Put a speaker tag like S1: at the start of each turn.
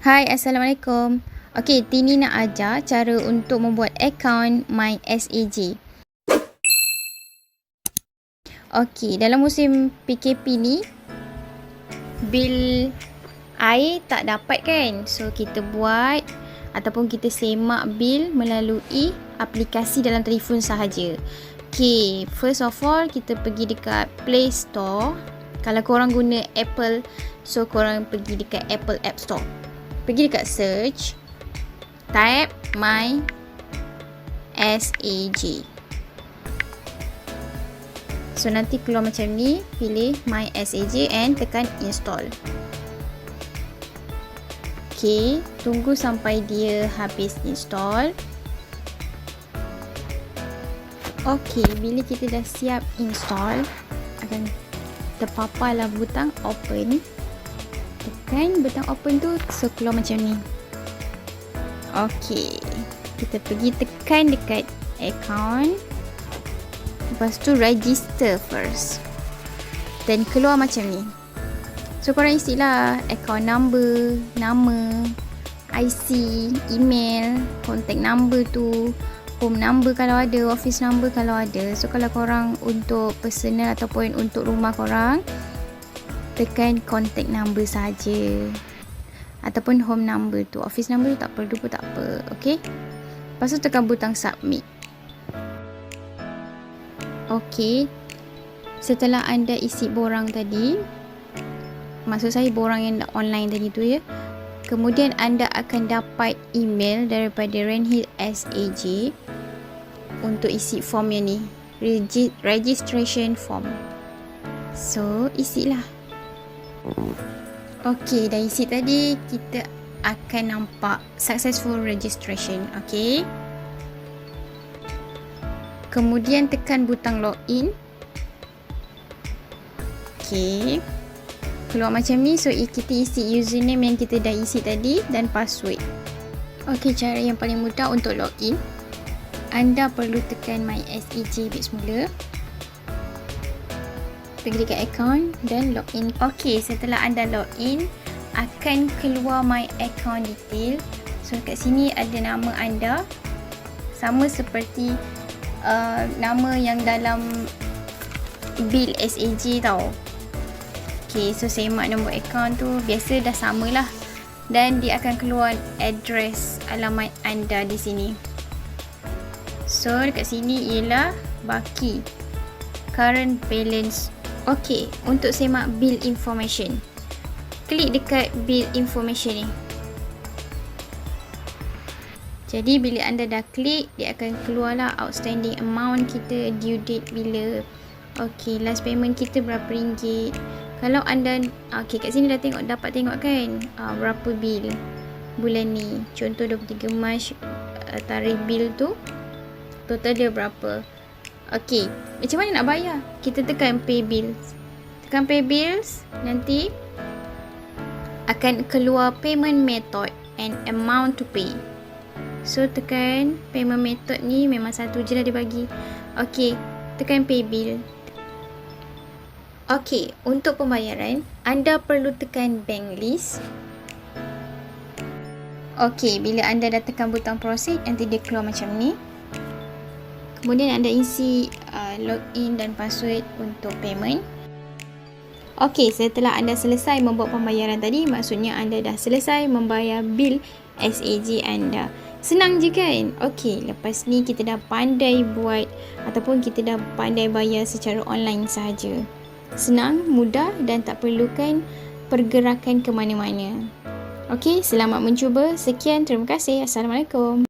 S1: Hai, Assalamualaikum. Okey, Tini nak ajar cara untuk membuat akaun mySAJ. Okey, dalam musim PKP ni, bil air tak dapat kan? So, kita buat ataupun kita semak bil melalui aplikasi dalam telefon sahaja. Okey, first of all, kita pergi dekat Play Store. Kalau korang guna Apple, so korang pergi dekat Apple App Store. Pergi dekat search, type mySAJ. So nanti keluar macam ni, pilih mySAJ and tekan install. Okay, tunggu sampai dia habis install. Okay, bila kita dah siap install, akan terpaparlah butang open. Tekan butang open tu, so keluar macam ni. Ok, kita pergi tekan dekat account, lepas tu register first, dan keluar macam ni. So korang isilah account number, nama, IC, email, contact number tu, home number kalau ada, office number kalau ada. So kalau korang untuk personal ataupun untuk rumah korang, tekan contact number saja ataupun home number tu. Office number tu tak perlu pun tak apa. Okey. Lepas tu tekan butang submit. Okey. Setelah anda isi borang tadi, maksud saya borang yang online tadi tu ya, kemudian anda akan dapat email daripada Renhill SAJ untuk isi form yang ni, registration form. So isilah. Okey, dah isi tadi, kita akan nampak successful registration. Okey. Kemudian tekan butang login. Okey. Keluar macam ni, so kita isi username yang kita dah isi tadi dan password. Okey, cara yang paling mudah untuk login, anda perlu tekan mySAJ bit semula. Pergi dekat account dan login. Okey, setelah anda login, akan keluar my account detail. So kat sini ada nama anda, sama seperti nama yang dalam bil SAJ tau. Okey, so semak nombor account tu, biasa dah samalah. Dan dia akan keluar address alamat anda di sini. So dekat sini ialah baki, current balance. Okey, untuk semak bill information, klik dekat bill information ni. Jadi bila anda dah klik, dia akan keluarlah outstanding amount kita, due date bila. Okey, last payment kita berapa ringgit. Kalau anda, okey kat sini dah dapat tengok kan berapa bill bulan ni. Contoh 23 Mac, tarikh bill tu total dia berapa. Okey, macam mana nak bayar? Kita tekan pay bills. Tekan pay bills, nanti akan keluar payment method and amount to pay. So tekan payment method ni, memang satu je lah dia bagi. Okey, tekan pay bill. Okey, untuk pembayaran, anda perlu tekan bank list. Okey, bila anda dah tekan butang proceed, nanti dia keluar macam ni. Kemudian anda isi login dan password untuk payment. Okey, setelah anda selesai membuat pembayaran tadi, maksudnya anda dah selesai membayar bil SAJ anda. Senang je kan? Okey, lepas ni kita dah pandai buat ataupun kita dah pandai bayar secara online sahaja. Senang, mudah dan tak perlukan pergerakan ke mana-mana. Okey, selamat mencuba. Sekian, terima kasih. Assalamualaikum.